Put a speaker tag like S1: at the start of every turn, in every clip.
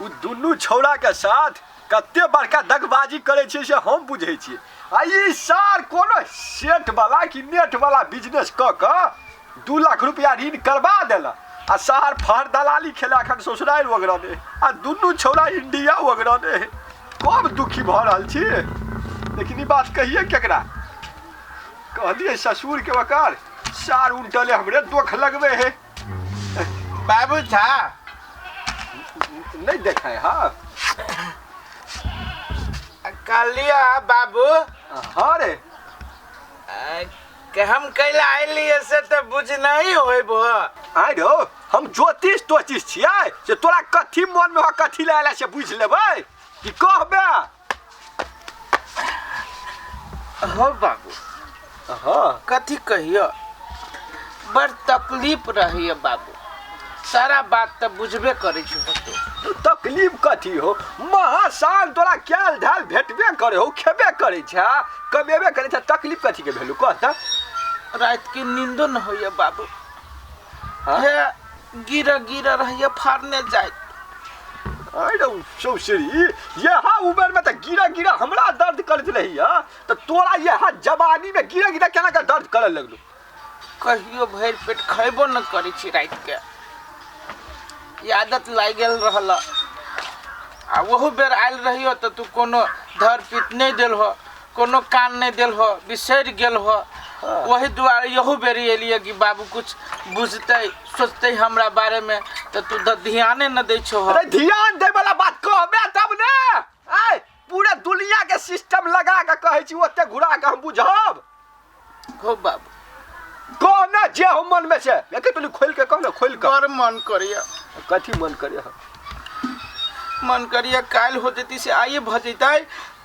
S1: उ दुनू छौड़ा के साथ कते बड़का दगबाजी करे छी से हम बुझे छी। आ ई सार कोनो सेठ वाला कि नेट वाला बिजनेस क के 2 लाख रुपया ऋण करवा देला आ सार फर दलाली खेला खन ससुराल वगैरह ने आ दुनू छौड़ा इंडिया वगैरह ने कब दुखी भ रहल छी। लेकिन ई बात कहिए केकरा कहलिए ससुर के वकार सार उल्टले हमरे दुख लगवे है।
S2: बाबू था
S1: नहीं देखा है। हाँ
S2: कहलिया बाबू
S1: हाँ रे
S2: के हम कैला आइलिए से तो बुझ नहीं होए बो।
S1: आइ रो हम ज्योतिष तोतिष छियै से तोरा कथी मन में कथी लायला से बुझ लेबै कि कहबे।
S2: हो बाबू
S1: हाँ
S2: कथी कहियो बड़ तकलीफ रही बाबू सारा बात तो बुझबे करे छो।
S1: तकलीफ कथी हो महासान तोरा कैल ढाल भेटबे करे हो खेबे करे छ कमेबे करे छ तकलीफ कथी के भेलू कहता।
S2: रात की नींदो न होइए बाबू।
S1: हाँ?
S2: गिरा गिरा रहिए फाड़ने जाए।
S1: अरे सौसरी यहाँ उम्र में तो गिरा गिरा हमरा दर्द करत रही है तो तोरा यहाँ जवानी में गिरा गिरा केना का दर्द करे लगलू।
S2: कहियो भर पेट खेबो न करी छी रात के आदत लाग गेल रहल आ वहू बेर आयल रहियो तो तू कोनो धर पीट नहीं दिल हो कोनो कान नहीं दिल हो बिसर गेल हो। वही दुआरे यहू बेरी एलिए कि बाबू कुछ बुझते सोचते हमरा बारे में तो तू ध्याने न दे छो।
S1: अरे ध्यान दे वाला बात कहबे तब ने आय पूरे दुनिया के सिस्टम लगा के कहै छी ओते घुरा के हम बुझब।
S2: हो बाबू
S1: कह ना जे हम मन में से एके तू खोल के कह ना खोल के
S2: कर मन करिया
S1: कथी मन करिया
S2: मन करिया काल हो जती से आइए भ जैतै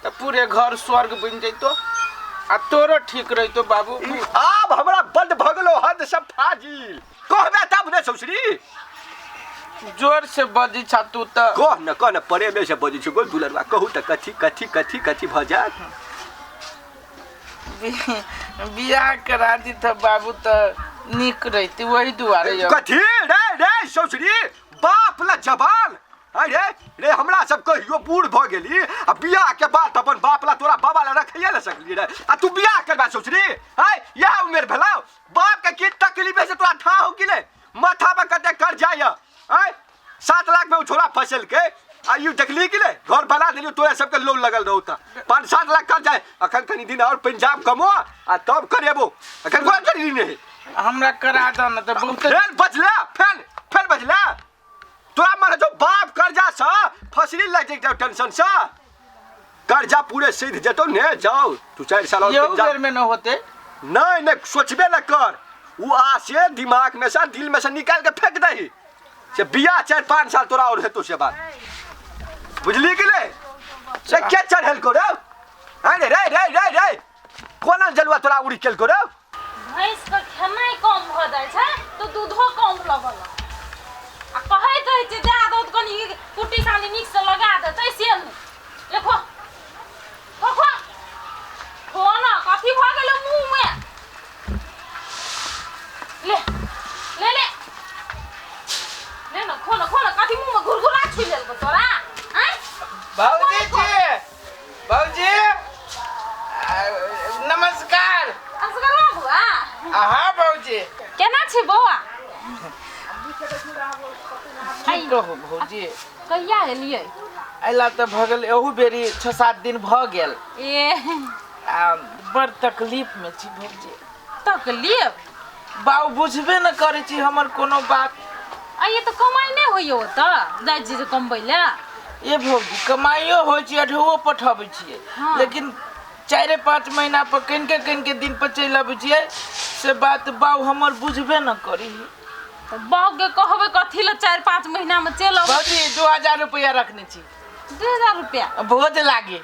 S2: तो पूरे घर स्वर्ग बन जैतो आ तोरो ठीक रहितो बाबू।
S1: अब हमरा बंद भगलो हद सब फाजिल कहबे तब ने ससुरी
S2: जोर से बजी छा तू त
S1: कह न परे में से बजी छ गोल दुलरवा कहू त कथी कथी कथी कथी भ जात।
S2: बियाह करा दी था बाबू तो निक रहती वही दुआरे
S1: कथी रे रे ससुरी बाप ला जवान अरे रे हमरा सब कहियो बूढ़ भ गेली आ बियाह के बाद अपन बाप ला तोरा बाबा ला रखिए न सकली रे आ तू बियाह करबा ससुरी हाय यह उम्र भेलाउ बाप के की तकलीफ है से तोरा ठा हो कि ले माथा पे कते कर जाय हाय 7 लाख में छोरा फसल के आ यू देखली कि ले घर बना देलियो तोरे सबके लोन लगल रहू त 5-7 लाख कर जाए अखन कनी दिन और पंजाब कमो आ तब करेबो अखन कोन करी नहीं
S2: हमरा करा द न त बहुत
S1: फेर बचला फेर बचला तोरा मारे जो बाप कर्जा सा फसली लग जाए टेंशन सा कर्जा पूरे सीध जेतो ने जाओ तू 4 साल और
S2: पंजाब में न होते
S1: नहीं सोचबे न कर वो आसे दिमाग में से दिल में से निकाल के फेंक दही से बियाह 4-5 साल तोरा और हेतु से बात बुझली कि ले से के चढ़ल को रे अरे रे रे रे रे कोना जलवा तोरा उड़ी केल को रे
S3: भैंस का खेनाई कम भ जाय छै तो दूधो कम लगल आ कहै छै जा दूध कनी कुट्टी सानी निक से लगा देतै से देखो देखो कोना कथी भ गेल मुंह में ले ले ले ले ना खोला कथी मुंह में घुरघुरा छुई लेल को तोरा
S2: बाबूजी नमस्कार।
S3: असगरवा बुआ
S2: हाँ बाबूजी
S3: केना छी बौआ
S2: ठीक रहो भौजी
S3: कहिया एलियै
S2: अइला तो भ गेल एहू बेरी 6-7 दिन भ गेल
S3: ए
S2: बड़ तकलीफ में छी भौजी।
S3: तकलीफ
S2: बाबू बुझबे न करे छी हमर कोनो बात।
S3: ये तो कमाई नहीं होइयो त जाय जी कमबै ले
S2: ये भौजी कमाइयो हो छी अढ़ो पठाबै छियै
S3: हाँ।
S2: लेकिन 4-5 महीना पर कन के दिन पर चलि आबै छियै से बात बाबू हमर बुझबे न करी।
S3: तो बाऊ के कहबे कथी ले 4-5 महीना में चल आबै
S2: भौजी 2000 रुपया रखने छी
S3: 2000 रुपया
S2: भोज लागे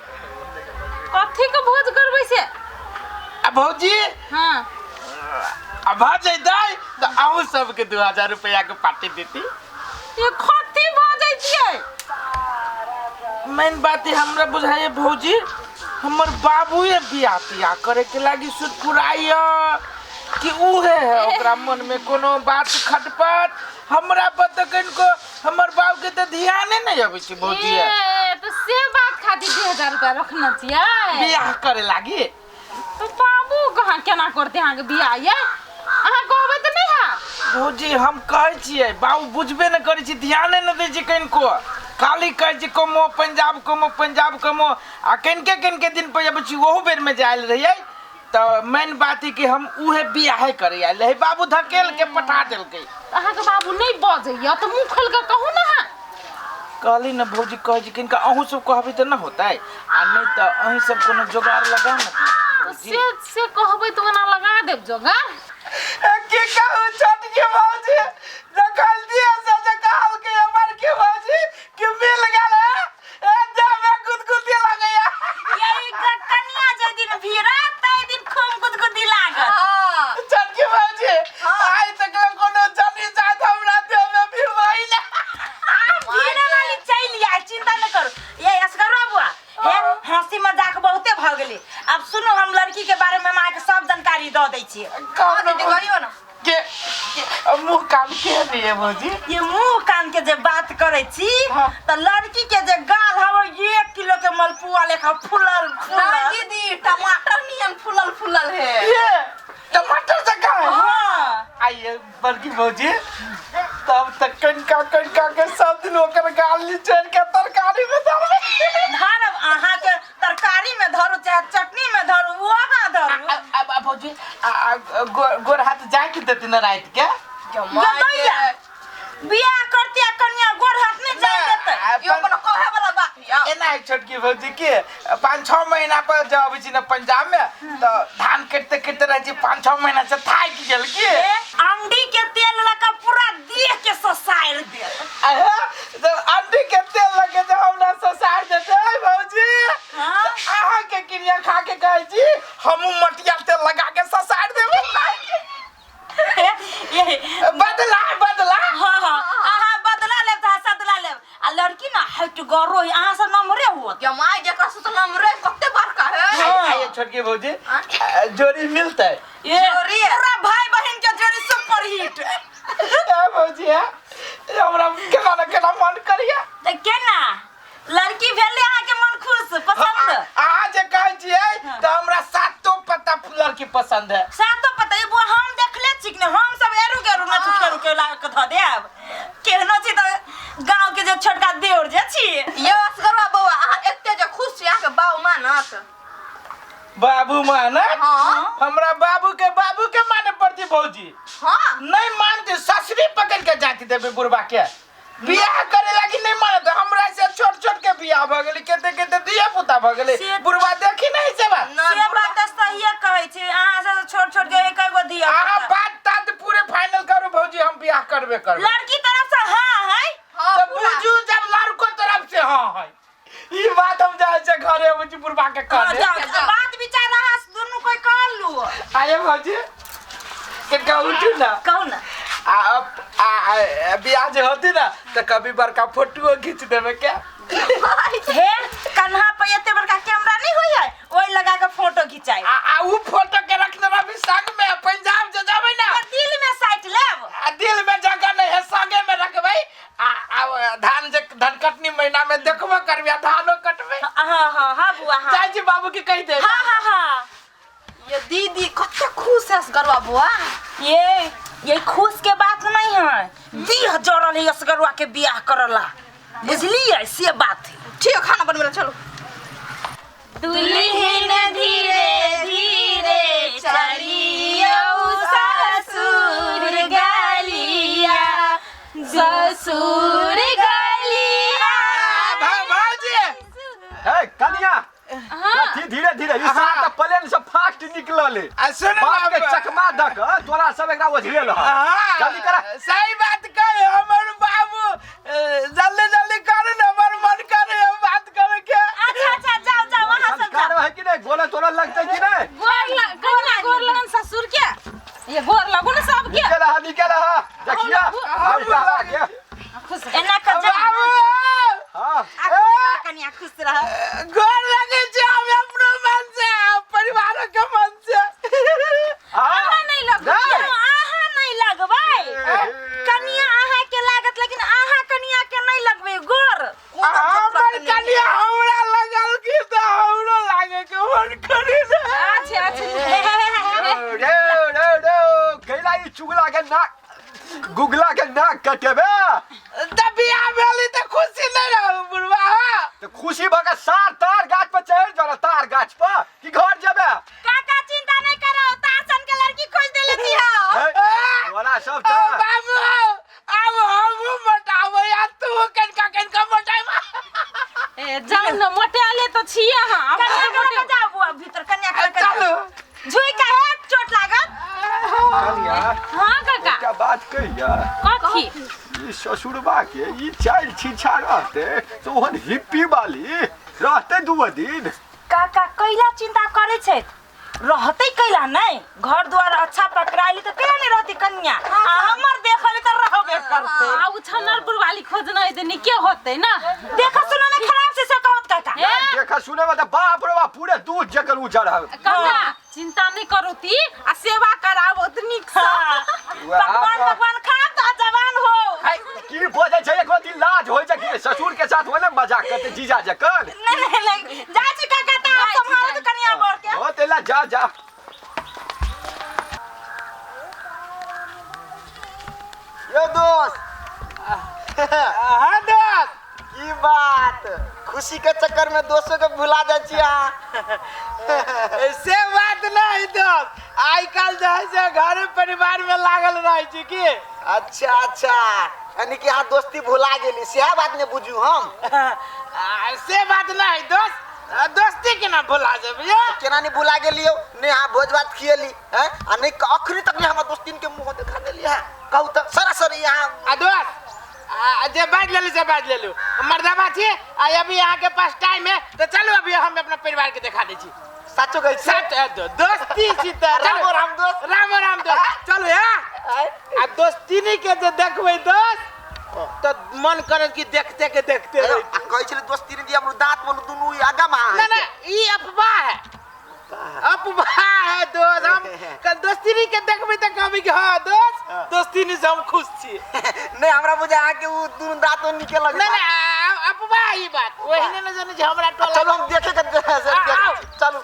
S3: कथी के भोज करबै से
S2: आ भौजी
S3: हां
S2: अब आ जैतै तो आहू सबके 2000 रुपया के पार्टी देती।
S3: ये कथी भ जैतियै
S2: मेन बात है हमरा बुझाइए भौजी हमर बाबूए बियाह करे के लागी सुरपुराइय कि उहे है ओकरा मन में कोनो बात खटपट हमरा पर तो कनको हमर बाबू के तो ध्याने नहीं आबै छै भौजी
S3: तो से बात खातिर 2000 रुपया रखना चाहिए
S2: बियाह करे लागी
S3: तो बाबू कहाँ केना करते अहाँ के बियाह ये अहाँ कहबै तो नहीं है
S2: भौजी हम कहै छियै बाबू बुझबे न करै छी ध्याने न दै छै कनिको खाली कहै छै कमो पंजाब कमो आ कनिके दिन पर आबै छी ओहू बेर में जायल रहियै तो मेन बात है कि हम उहे बियाह करे आयल रही बाबू धकेल के पठा देलकै
S3: अहाँ के बाबू नहीं बजैया तो मुंह खोल के कहू ना
S2: कहली न भौजी कहै छी किनका अहूँ सब कहबै तो न होतै आ नहीं तो अहीं सब कोनो जोगाड़ लगा न
S3: से कहबै तो ना लगा देब जोगाड़
S2: की कहू छोटकी भौजी जखन दिया से जकाल के हमर के भौजी कि मिल गेल ए जामे गुदगुदी लगैया
S4: यही कन्या जे दिन भिड़त तै दिन खूब गुदगुदी लागत
S2: छोटकी भौजी आइ तक कोनो जनी जात हमरा देह में भिड़ भइल
S4: भिड़े वाली चली आ चिंता न करू ये असगरवा बुआ हे हंसी मजाक बहुते भ गेली अब सुनो हम लड़की के बारे में मां के सब जानकारी द दै छी
S2: कौन
S4: कहियो ना
S2: के मुंह कान के लिए भौजी
S4: ये मुंह कान के जे बात करे छी त लड़की के जे गाल हव 1 किलो के मलपुआ लेखा फुलल
S5: दीदी टमाटर नियन फुलल है
S2: ये टमाटर जका है
S4: हां
S2: आइए बड़की भौजी तब तक कनका के सब दिन ओकर गाल निचोड़ के तरकारी में डालबे
S4: धरब अहाँ के तरकारी में धरू चाहे चटनी में धरू वहां धरू
S2: अब भौजी गोर हाथ जाए के देती न रात के
S4: गदैया बियाह करती आ कन्या गोर हाथ नहीं जाए देते
S5: यो कोनो कहे वाला बात है
S2: एना छोटकी भौजी के 5-6 महीना पर जब छी न पंजाब में तो धान कटते रह छी 5-6 महीना से थाक गेल के
S4: अंडी के तेल लगा पूरा देह के ससाइर दे
S2: तो अंडी के तेल लगे जब हमरा ससार देते भौजी आहा के किनिया खा के कहै छी हमहु मटिया तेल लगा के ससार देबे बदला
S4: हां अहाँ बदला लेब त सदला लेब आ लड़की ना हट गरो अहाँ से नमरे होत
S5: या माय जकरा से तो नमरे कते बड़का है
S2: आइए छोटकी भौजी जोड़ी मिलते
S4: जोड़ी पूरा भाई बहन के जोड़ी सुपर हिट
S2: भौजी हमरा केना मन करिया
S4: त केना लड़की भेले अहाँ के मन खुश पसंद
S2: अहाँ जे कहै छियै त हमरा सातो पत्ता फुलर की पसंद है
S4: सातो पता ये बुआ हम देखले छिक ने हम सब एरू के ठुकेरू के ला के ध देब केहनो छी त गांव के जे छोटका देउर जे छी
S5: ये असगरवा बउआ आ एते जे खुश छी आ के बाऊ मानत
S2: बाबू माने
S5: हां
S2: हमरा बाबू के माने पड़ती भौजी
S5: हां
S2: नहीं मानते ससुरी पकड़ के जाती देबे बुढ़बा के बियाह करे लागी नहीं मानत हमरा से छोट के बियाह भ गेली केते दिया पुता भ गेली बुढ़बा देखी नहीं से बात
S4: से बात त सही कहै छी अहाँ से छोट के एक गो दिया
S2: अहाँ बात तात पूरे फाइनल करू भौजी हम बियाह करबे करब
S4: लड़की तरफ से हां है
S2: तो बुझू जब लड़को तरफ से हां है ई बात हम जाय छै घरे बुझी बुढ़बा के कह दे
S4: बात विचार रहा दोनों कोई कर लू
S2: आये भौजी के कहू ना
S4: कहू ना
S2: बियाह जे होती ना तो कभी बड़का फोटो खींच देवे क्या
S4: हे कन्हा पे एते बड़का कैमरा नहीं होई है ओई लगा के फोटो खिंचाई
S2: उ फोटो के रखने रही संग में पंजाब जे जाबे ना
S4: दिल में साइट लेब
S2: दिल में जगह नहीं है संगे में रखबै धान जे धनकटनी महीना में देखबो करबिया धानो कटबै
S4: हां बुआ हां
S2: चाची जी बाबू के कह दे
S4: हां
S5: ये दीदी कते खुश है असगरवा बुआ
S4: ये खुश के बात नहीं है दिह जरल है असगरवा के बियाह करला बुझलिए से बात है
S5: ठीक खाना बनवेला चलो
S3: दुल्हन धीरे धीरे चलियो ससुर गलिया ससुर गलिया
S2: भौजी
S1: हे कन्या धीरे धीरे ई सारा त प्लेन से फास्ट निकलले
S2: सुन
S1: बाप के चकमा दक तोरा सब एकरा ओझले ल जल्दी कर
S2: सही बात कहे हमर बाबू जल्दी कर न हमर मन करे बात करे के
S4: अच्छा जाओ वहां सब
S1: संस्कार है कि नहीं गोला तोरा लगते कि नहीं
S3: गोर लगन ससुर के ये गोर लगो ना सब के
S1: निकल रहा देखिए
S4: एना कर जा
S1: हां
S4: कन्या खुश रह
S2: गोर लगे छै हम अपनो मन से परिवार के मन से
S4: आहा नहीं लगबै कन्या आहा के लागत लेकिन आहा कन्या
S1: गुगला के नाक कटेबे
S2: त बियाह भेली त खुशी नहीं रहू बुढ़वा
S1: तो खुशी भगा सार तार गाछ पर चढ़ जाना तार गाछ पर कि घर जेबे
S4: काका चिंता नहीं करो तासन के लड़की खोज दे लेती हो
S1: वाला सब
S2: ओ
S1: था
S2: बाबू अब हमू मोटाबो या तू कनका मोटाइबा
S3: ए जान न मोटेले तो छिए हां
S4: कन्या के जाओ बुआ भीतर कन्या के
S2: चलो
S4: झुई का है चोट लागत
S1: कनिया
S3: हां काका
S1: क्या बात कहिया
S3: कथी
S1: ई ससुरबा के ई चाइल छिछा रहते तो ओहन हिप्पी वाली रहते 2 दिन
S4: काका कैला चिंता करे छे रहते कैला नहीं घर द्वार अच्छा पकड़ाइली तो केना नहीं रहती कन्या आ हमर देखले तो रहबे करते
S3: आ उ छनरपुर वाली खोजना है नि के होते ना
S4: देखा सुनो में खराब से कहत काका
S1: देखा सुने में तो बाप रे बाप पूरे दूध जकर उजड़ है
S3: काका चिंता नहीं करो ती आ सेवा कराओ तनी
S4: भगवान खा तो जवान हो
S1: की बोझे छै एको दिन लाज होय छै कि ससुर के साथ होले मजाक करते जीजा जकर
S4: नहीं जा छी काका ता संभाल तो कन्या बोल के
S1: हो तेला जा
S6: यो दोस्त
S2: हां दोस्त
S6: की बात खुशी के चक्कर में दोस्तों के भुला जा छिया
S2: ऐसे बात नहीं दोस्त आई काल जैसे घर परिवार में लागल रही छी की
S6: अच्छा यानी कि हाँ दोस्ती भुला गेली सेहा बात ने बुझू हम
S2: से बात नहीं दोस्त दोस्ती के ना भुला जब ये
S6: केना नहीं भुला गेलियो ने हाँ भोज भात खियली हैं आ नहीं अखरी तक ने हम दोस्तीन के मुंह दिखा देली है कहू तो सरासरी यहाँ
S2: दोस्त जे बात ले ली से बात ले लू मर्दाबा छी अभी यहाँ के पास टाइम है तो चलो अभी हम अपना परिवार के दिखा दे छी
S6: साचो गई
S2: सच दोस्ती सीता
S6: राम दोस्त
S2: चलो यार आ दोस्ती नहीं के जे देखबै दोस्त तो मन करे कि देखते के देखते रही
S6: कहै छले दोस्ती ने दिया दांत बोलू दुनू आगा मा
S2: ना ई अफवाह है दोस्त हम कल दोस्ती नहीं के देखबै त कहबै कि हां दोस्त दोस्ती नहीं से हम खुश छी
S6: नहीं हमरा बुझा आके वो दुनू दांत निकल लगे
S2: ना अफवाह ई बात ओहिने न जाने जे हमरा टोला
S6: चलो हम देखे के चलो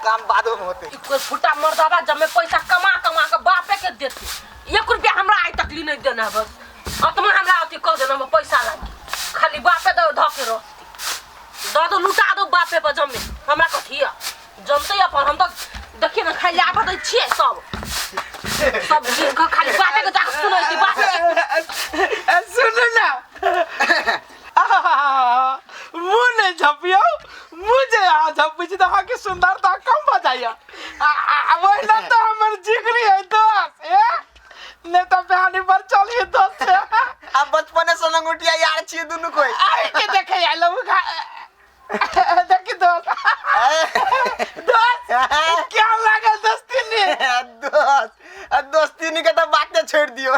S6: काम बादो में होते
S7: कोई फुटा मर्दाबा जब मैं पैसा कमा के बापे के देती 1 रुपया हमरा आई तक नहीं देना बस अतमा हमरा अति कह देना मैं पैसा लागी खाली बापे दो धके रहती दो लुटा दो बापे पर जमे हमरा कथिया जनते अपन हम तो देखिए ना खाली आबा दै छिए सब दिन का खाली बापे के जाके सुनैती बापे
S2: सुन ना मुँह नहीं झपियो मुझे यहाँ झपी तो हाँ की सुंदरता कम बताइए वही ना तो हमारे जिगरी है दोस्त नहीं तो बहनी पर चलिए दोस्त
S6: अब बचपन से लंगोटिया यार छिए दुनू कोई
S2: आई के देखे यार लोग देखी दोस्त क्या लगा दोस्ती ने
S6: दोस्ती नहीं के तो बातें छोड़ दियो